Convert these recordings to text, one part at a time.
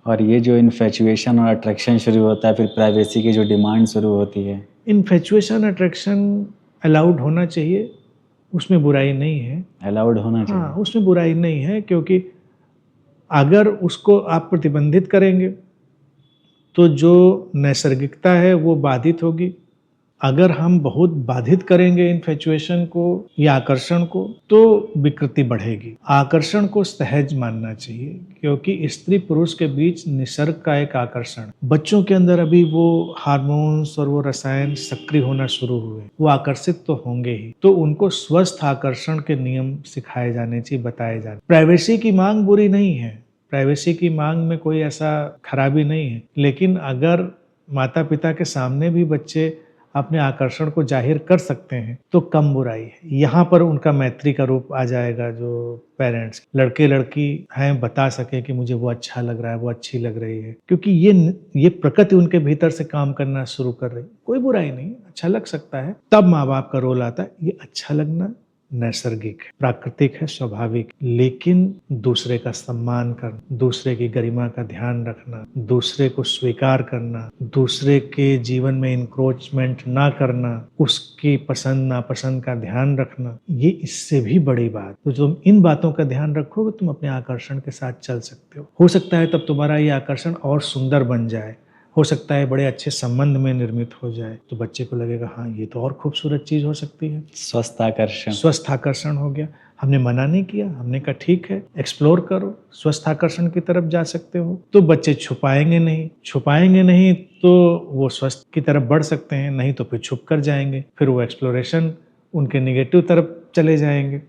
और ये जो इन्फैचुएशन और अट्रैक्शन शुरू होता है, फिर प्राइवेसी की जो डिमांड शुरू होती है। इन्फैचुएशन अट्रैक्शन अलाउड होना चाहिए, उसमें बुराई नहीं है। अलाउड होना हाँ, चाहिए। उसमें बुराई नहीं है, क्योंकि अगर उसको आप प्रतिबंधित करेंगे तो जो नैसर्गिकता है वो बाधित होगी। अगर हम बहुत बाधित करेंगे इन्फैचुएशन को या आकर्षण को, तो विकृति बढ़ेगी। आकर्षण को सहज मानना चाहिए, क्योंकि स्त्री पुरुष के बीच निसर्ग का एक आकर्षण, बच्चों के अंदर अभी वो हार्मोन्स और वो रसायन सक्रिय होना शुरू हुए, वो आकर्षित तो होंगे ही। तो उनको स्वस्थ आकर्षण के नियम सिखाए जाने चाहिए, बताए जाने। प्राइवेसी की मांग बुरी नहीं है, प्राइवेसी की मांग में कोई ऐसा खराबी नहीं है, लेकिन अगर माता पिता के सामने भी बच्चे अपने आकर्षण को जाहिर कर सकते हैं तो कम बुराई है। यहाँ पर उनका मैत्री का रूप आ जाएगा, जो पेरेंट्स लड़के लड़की हैं बता सके कि मुझे वो अच्छा लग रहा है, वो अच्छी लग रही है, क्योंकि ये प्रकृति उनके भीतर से काम करना शुरू कर रही है। कोई बुराई नहीं, अच्छा लग सकता है। तब माँ बाप का रोल आता है। ये अच्छा लगना नैसर्गिक है, प्राकृतिक है, स्वाभाविक, लेकिन दूसरे का सम्मान करना, दूसरे की गरिमा का ध्यान रखना, दूसरे को स्वीकार करना, दूसरे के जीवन में इंक्रोचमेंट ना करना, उसकी पसंद नापसंद का ध्यान रखना, ये इससे भी बड़ी बात। तो तुम इन बातों का ध्यान रखोगे, तुम अपने आकर्षण के साथ चल सकते हो सकता है तब तुम्हारा ये आकर्षण और सुंदर बन जाए, हो सकता है बड़े अच्छे संबंध में निर्मित हो जाए, तो बच्चे को लगेगा हाँ ये तो और खूबसूरत चीज हो सकती है। स्वस्थ आकर्षण। स्वस्थ आकर्षण हो गया। हमने मना नहीं किया, हमने कहा ठीक है, एक्सप्लोर करो, स्वस्थ आकर्षण की तरफ जा सकते हो। तो बच्चे छुपाएंगे नहीं तो वो स्वस्थ की तरफ बढ़ सकते हैं, नहीं तो फिर छुप कर जाएंगे, फिर वो एक्सप्लोरेशन उनके निगेटिव तरफ चले जाएंगे।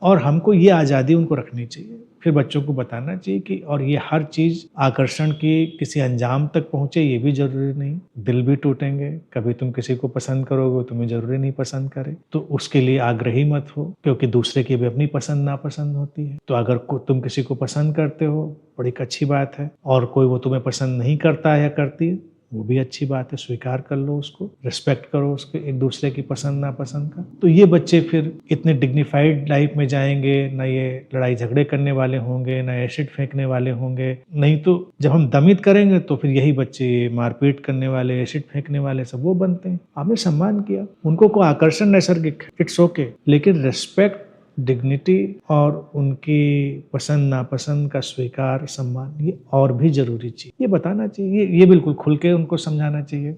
और हमको ये आज़ादी उनको रखनी चाहिए, फिर बच्चों को बताना चाहिए कि और ये हर चीज़ आकर्षण की किसी अंजाम तक पहुँचे ये भी ज़रूरी नहीं। दिल भी टूटेंगे, कभी तुम किसी को पसंद करोगे तुम्हें ज़रूरी नहीं पसंद करे, तो उसके लिए आग्रही मत हो, क्योंकि दूसरे की भी अपनी पसंद नापसंद होती है। तो अगर तुम किसी को पसंद करते हो, बड़ी अच्छी बात है, और कोई वो तुम्हें पसंद नहीं करता है या करती है, वो भी अच्छी बात है, स्वीकार कर लो उसको, रिस्पेक्ट करो उसके एक दूसरे की पसंद नापसंद का। तो ये बच्चे फिर इतने डिग्निफाइड लाइफ में जाएंगे, ना ये लड़ाई झगड़े करने वाले होंगे, ना एसिड फेंकने वाले होंगे। नहीं तो जब हम दमित करेंगे तो फिर यही बच्चे मारपीट करने वाले, एसिड फेंकने वाले सब वो बनते हैं। आपने सम्मान किया उनको, को आकर्षण नैसर्गिक, इट्स ओके, लेकिन रिस्पेक्ट, डिग्निटी और उनकी पसंद नापसंद का स्वीकार, सम्मान, ये और भी जरूरी चीज, ये बताना चाहिए, ये बिल्कुल खुल के उनको समझाना चाहिए।